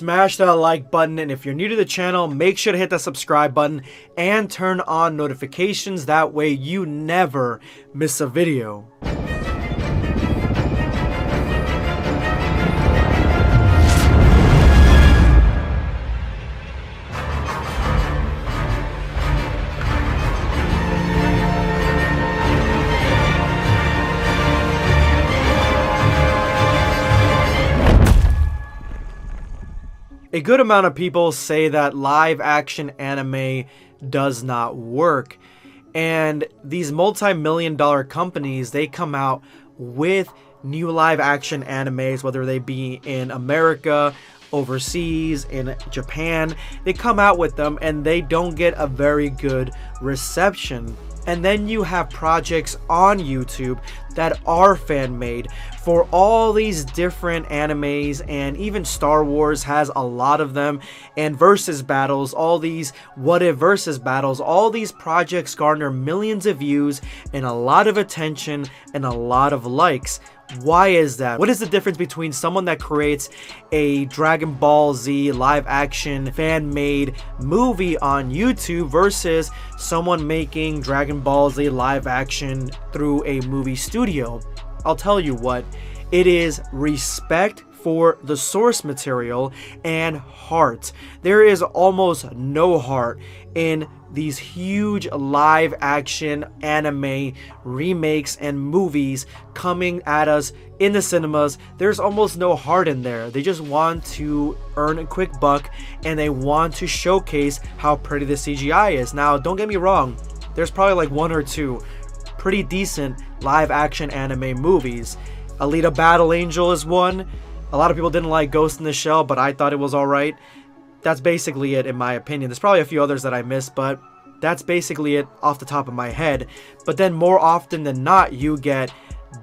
smash that like button, and if you're new to the channel, make sure to hit that subscribe button and turn on notifications. That way you never miss a video. A good amount of people say that live action anime does not work, and these multi-million-dollar companies, they come out with new live action animes, whether they be in America, overseas, in Japan. They come out with them and they don't get a very good reception. And then you have projects on YouTube that are fan-made for all these different animes, and even Star Wars has a lot of them, and versus battles, all these what-if versus battles. All these projects garner millions of views and a lot of attention and a lot of likes. Why is that? What is the difference between someone that creates a Dragon Ball Z live action fan-made movie on YouTube versus someone making Dragon Ball Z live action through a movie studio? I'll tell you what, it is respect for the source material and heart. There is almost no heart in these huge live action anime remakes and movies coming at us in the cinemas. There's almost no heart in there. They just want to earn a quick buck, and they want to showcase how pretty the CGI is. Now, don't get me wrong, there's probably like one or two pretty decent live action anime movies. Alita Battle Angel is one. A lot of people didn't like Ghost in the Shell, but I thought it was alright. That's basically it in my opinion. There's probably a few others that I missed, but that's basically it off the top of my head. But then more often than not, you get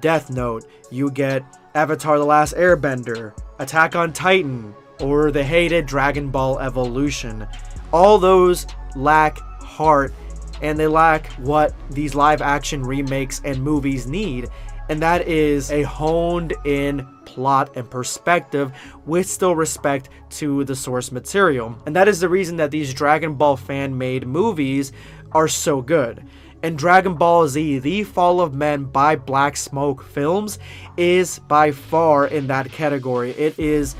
Death Note, you get Avatar: The Last Airbender, Attack on Titan, or the hated Dragon Ball Evolution. All those lack heart, and they lack what these live action remakes and movies need. And that is a honed in plot and perspective with still respect to the source material. And that is the reason that these Dragon Ball fan-made movies are so good. And Dragon Ball Z, The Fall of Men by Black Smoke Films is by far in that category. It is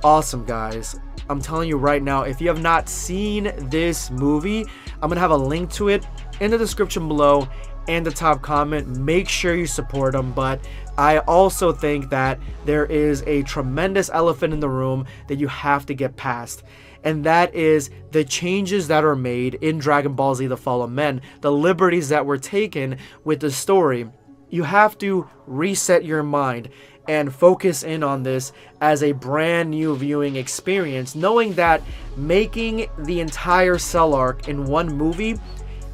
awesome, guys. I'm telling you right now, if you have not seen this movie, I'm gonna have a link to it in the description below and the top comment. Make sure you support them. But I also think that there is a tremendous elephant in the room that you have to get past, and that is the changes that are made in Dragon Ball Z: The Fall of Men, the liberties that were taken with the story. You have to reset your mind and focus in on this as a brand new viewing experience, knowing that making the entire Cell arc in one movie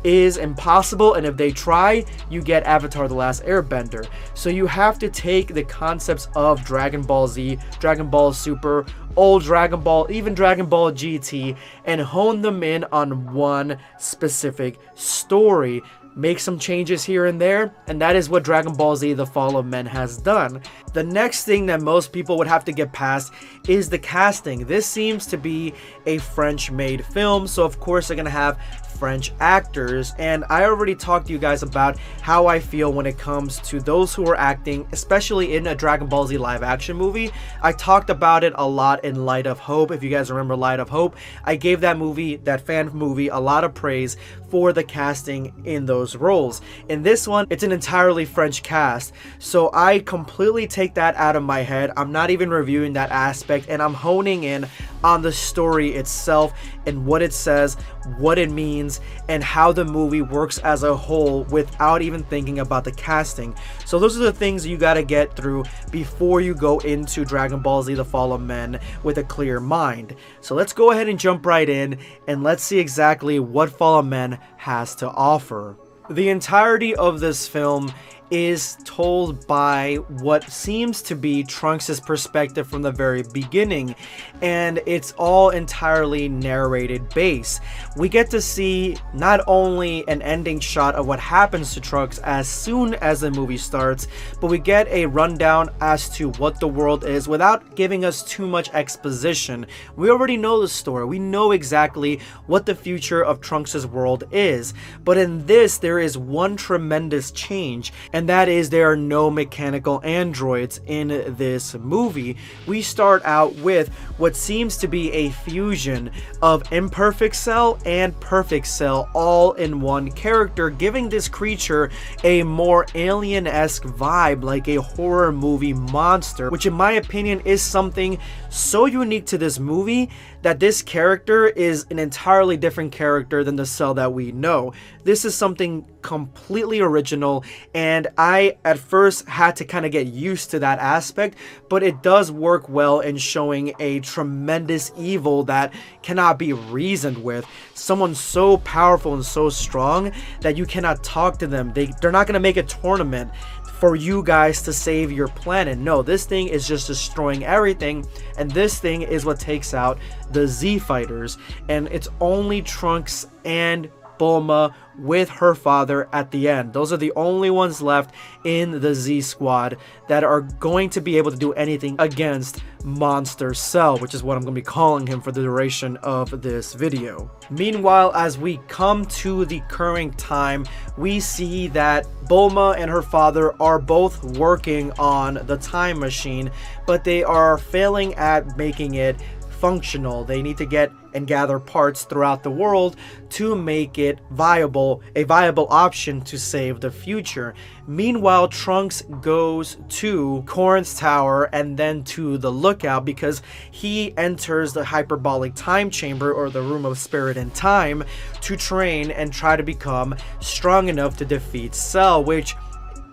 is impossible, and if they try, you get Avatar: The Last Airbender. So you have to take the concepts of Dragon Ball Z, Dragon Ball Super, old Dragon Ball, even Dragon Ball GT, and hone them in on one specific story. Make some changes here and there, and that is what Dragon Ball Z: The Fall of Men has done. The next thing that most people would have to get past is the casting. This seems to be a French-made film, so of course they're gonna have French actors, and I already talked to you guys about how I feel when it comes to those who are acting, especially in a Dragon Ball Z live action movie. I talked about it a lot in Light of Hope. If you guys remember Light of Hope, I gave that movie, that fan movie, a lot of praise for the casting in those roles. In this one, it's an entirely French cast, so I completely take that out of my head. I'm not even reviewing that aspect, and I'm honing in on the story itself and what it says, what it means, and how the movie works as a whole without even thinking about the casting. So those are the things you gotta get through before you go into Dragon Ball Z: The Fall of Men with a clear mind. So let's go ahead and jump right in, and let's see exactly what Fall of Men has to offer. The entirety of this film is told by what seems to be Trunks' perspective from the very beginning, and it's all entirely narrated base. We get to see not only an ending shot of what happens to Trunks as soon as the movie starts, but we get a rundown as to what the world is without giving us too much exposition. We already know the story. We know exactly what the future of Trunks' world is, but in this there is one tremendous change, and that is there are no mechanical androids in this movie. We start out with what seems to be a fusion of Imperfect Cell and Perfect Cell all in one character, giving this creature a more alien-esque vibe, like a horror movie monster, which in my opinion is something so unique to this movie that this character is an entirely different character than the Cell that we know. This is something completely original, and I at first had to kind of get used to that aspect, but it does work well in showing a tremendous evil that cannot be reasoned with. Someone so powerful and so strong that you cannot talk to them. They're not going to make a tournament for you guys to save your planet. No, this thing is just destroying everything, and this thing is what takes out the Z fighters, and it's only Trunks and Bulma with her father at the end. Those are the only ones left in the Z squad that are going to be able to do anything against Monster Cell, which is what I'm going to be calling him for the duration of this video. Meanwhile, as we come to the current time, we see that Bulma and her father are both working on the time machine, but they are failing at making it functional. They need to get and gather parts throughout the world to make it a viable option to save the future. Meanwhile, Trunks goes to Corrin's tower and then to the lookout because he enters the hyperbolic time chamber, or the room of spirit and time, to train and try to become strong enough to defeat Cell, which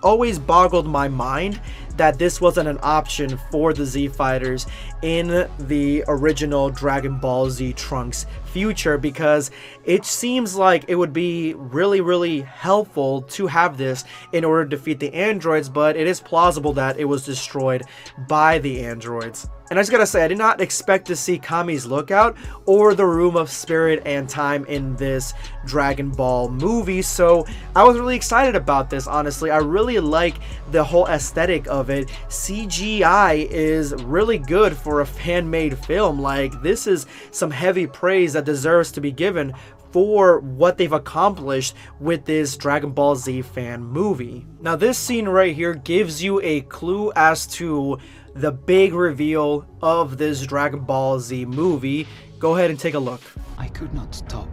always boggled my mind that this wasn't an option for the Z fighters in the original Dragon Ball Z Trunks future, because it seems like it would be really helpful to have this in order to defeat the androids, but it is plausible that it was destroyed by the androids. And I just gotta say, I did not expect to see Kami's Lookout or the Room of Spirit and Time in this Dragon Ball movie, so I was really excited about this, honestly. I really like the whole aesthetic of it. CGI is really good for a fan-made film. Like, this is some heavy praise that deserves to be given for what they've accomplished with this Dragon Ball Z fan movie. Now, this scene right here gives you a clue as to the big reveal of this Dragon Ball Z movie. Go ahead and take a look. I could not stop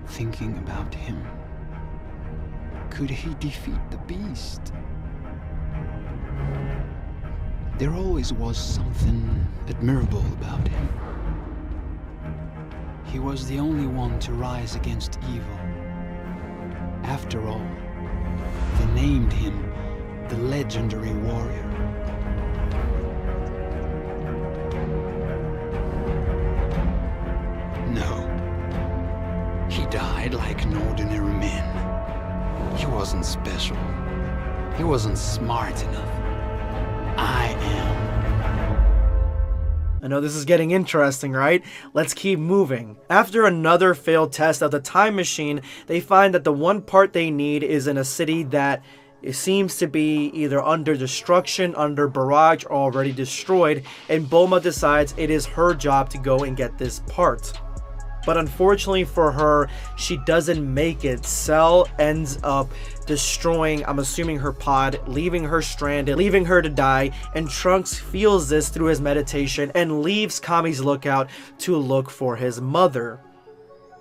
thinking about him. Could he defeat the beast? There always was something admirable about him. He was the only one to rise against evil. After all, they named him the legendary warrior. No, he died like an ordinary man. He wasn't special. He wasn't smart enough. I am. I know this is getting interesting, right? Let's keep moving. After another failed test of the time machine, they find that the one part they need is in a city that it seems to be either under destruction, under barrage, or already destroyed, and Bulma decides it is her job to go and get this part. But unfortunately for her, she doesn't make it. Cell ends up destroying, I'm assuming, her pod, leaving her stranded, leaving her to die, and Trunks feels this through his meditation and leaves Kami's Lookout to look for his mother.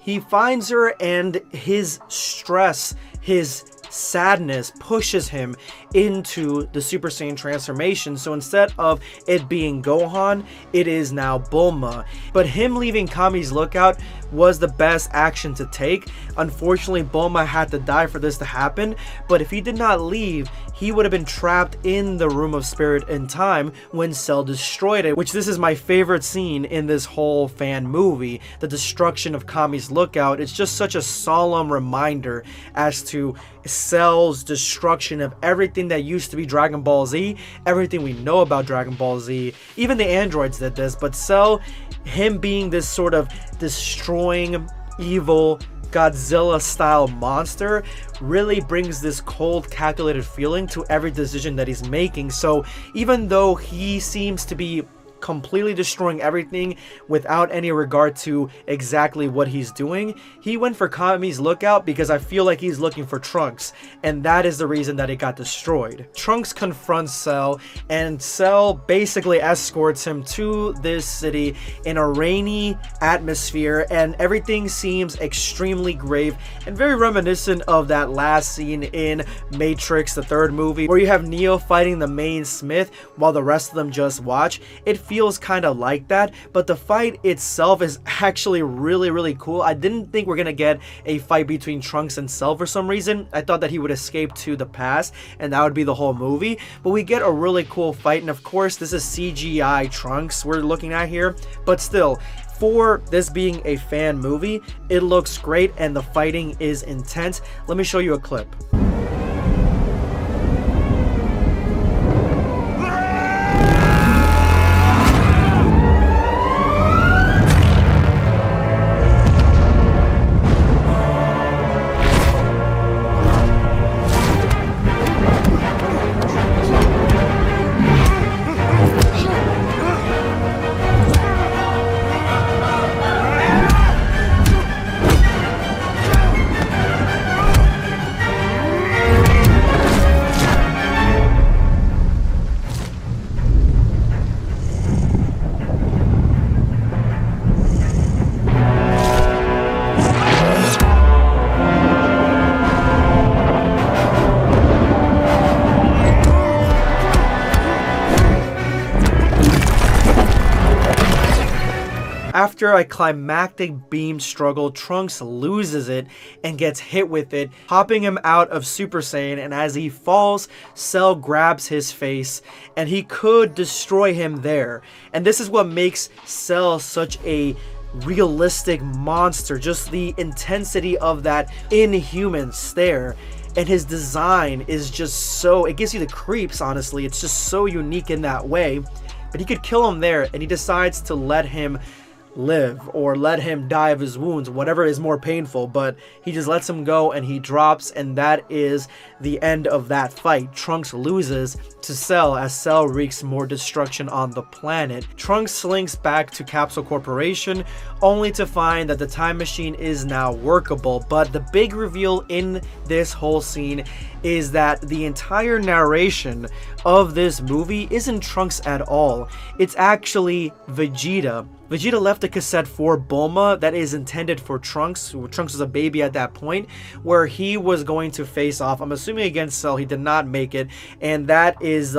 He finds her, and his stress, his sadness pushes him into the Super Saiyan transformation. So instead of it being Gohan, it is now Bulma. But him leaving Kami's Lookout was the best action to take. Unfortunately, Bulma had to die for this to happen, but if he did not leave, he would have been trapped in the Room of Spirit in time when Cell destroyed it, which this is my favorite scene in this whole fan movie, the destruction of Kami's Lookout. It's just such a solemn reminder as to Cell's destruction of everything that used to be Dragon Ball Z, everything we know about Dragon Ball Z. Even the androids did this, but Cell, him being this sort of destroying, evil, Godzilla-style monster really brings this cold, calculated feeling to every decision that he's making. So even though he seems to be completely destroying everything without any regard to exactly what he's doing, he went for Kami's Lookout because I feel like he's looking for Trunks, and that is the reason that it got destroyed. Trunks confronts Cell, and Cell basically escorts him to this city in a rainy atmosphere, and everything seems extremely grave and very reminiscent of that last scene in Matrix, the third movie, where you have Neo fighting the main Smith while the rest of them just watch. It feels kind of like that, but the fight itself is actually really cool. I didn't think we're gonna get a fight between Trunks and Cell for some reason. I thought that he would escape to the past and that would be the whole movie, but we get a really cool fight, and of course this is CGI Trunks we're looking at here, but still, for this being a fan movie, it looks great and the fighting is intense. Let me show you a clip. After a climactic beam struggle, Trunks loses it and gets hit with it, popping him out of Super Saiyan, and as he falls, Cell grabs his face, and he could destroy him there. And this is what makes Cell such a realistic monster, just the intensity of that inhuman stare. And his design is just so, it gives you the creeps, honestly. It's just so unique in that way. But he could kill him there, and he decides to let him live or let him die of his wounds, whatever is more painful, but he just lets him go and he drops, and that is the end of that fight. Trunks loses to Cell as Cell wreaks more destruction on the planet. Trunks slinks back to Capsule Corporation only to find that the time machine is now workable, but the big reveal in this whole scene is that the entire narration of this movie isn't Trunks at all. It's actually Vegeta. Vegeta left a cassette for Bulma that is intended for Trunks. Trunks was a baby at that point, where he was going to face off, I'm assuming against Cell. He did not make it, and that is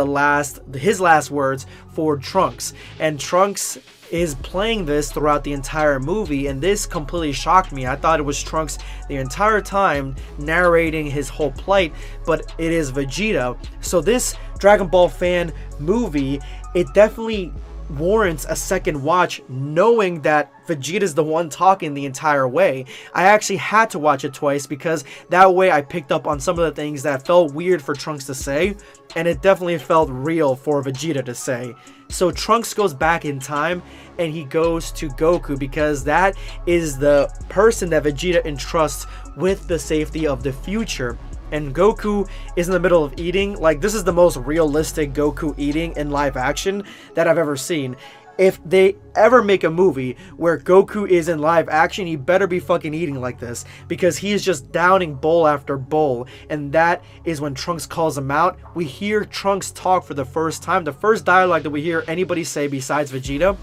his last words for Trunks. And Trunks is playing this throughout the entire movie, and this completely shocked me. I thought it was Trunks the entire time narrating his whole plight, but it is Vegeta. So this Dragon Ball fan movie, it definitely warrants a second watch, knowing that Vegeta's the one talking the entire way. I actually had to watch it twice because that way I picked up on some of the things that felt weird for Trunks to say, and it definitely felt real for Vegeta to say. So Trunks goes back in time and he goes to Goku because that is the person that Vegeta entrusts with the safety of the future. And Goku is in the middle of eating. Like, this is the most realistic Goku eating in live action that I've ever seen. If they ever make a movie where Goku is in live action, he better be fucking eating like this, because he is just downing bowl after bowl. And that is when Trunks calls him out. We hear Trunks talk for the first time, the first dialogue that we hear anybody say besides Vegeta.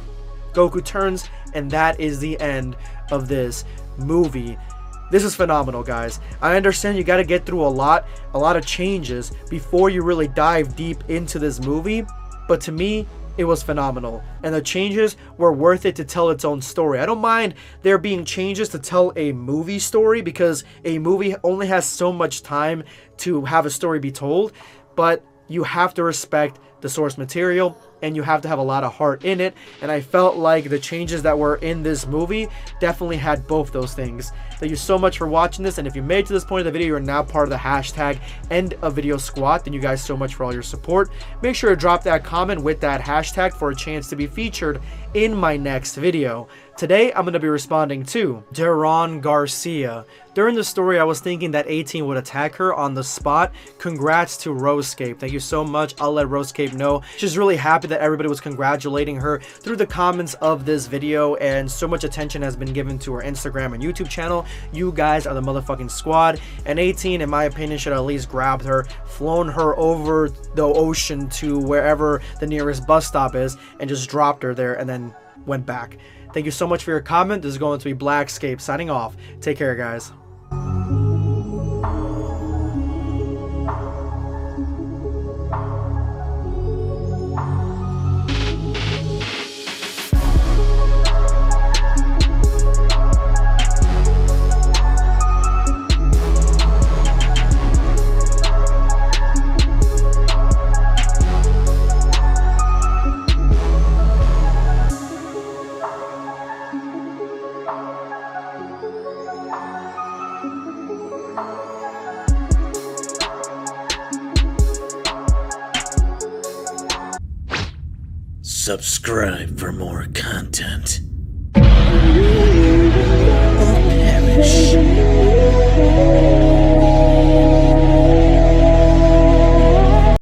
Goku turns, and that is the end of this movie. This is phenomenal, guys. I understand you got to get through a lot of changes before you really dive deep into this movie, but to me, it was phenomenal, and the changes were worth it to tell its own story. I don't mind there being changes to tell a movie story, because a movie only has so much time to have a story be told, but you have to respect the source material and you have to have a lot of heart in it, and I felt like the changes that were in this movie definitely had both those things. Thank you so much for watching this, and if you made it to this point of the video, you're now part of the hashtag #EndOfVideoSquad. Thank you guys so much for all your support. Make sure to drop that comment with that hashtag for a chance to be featured in my next video. Today, I'm going to be responding to Deron Garcia. During the story, I was thinking that 18 would attack her on the spot. Congrats to RoseScape. Thank you so much. I'll let RoseScape know. She's really happy that everybody was congratulating her through the comments of this video, and so much attention has been given to her Instagram and YouTube channel. You guys are the motherfucking squad, and 18, in my opinion, should have at least grabbed her, flown her over the ocean to wherever the nearest bus stop is, and just dropped her there and then went back. Thank you so much for your comment. This is going to be BlackScape signing off. Take care, guys. Subscribe for more content. Or perish.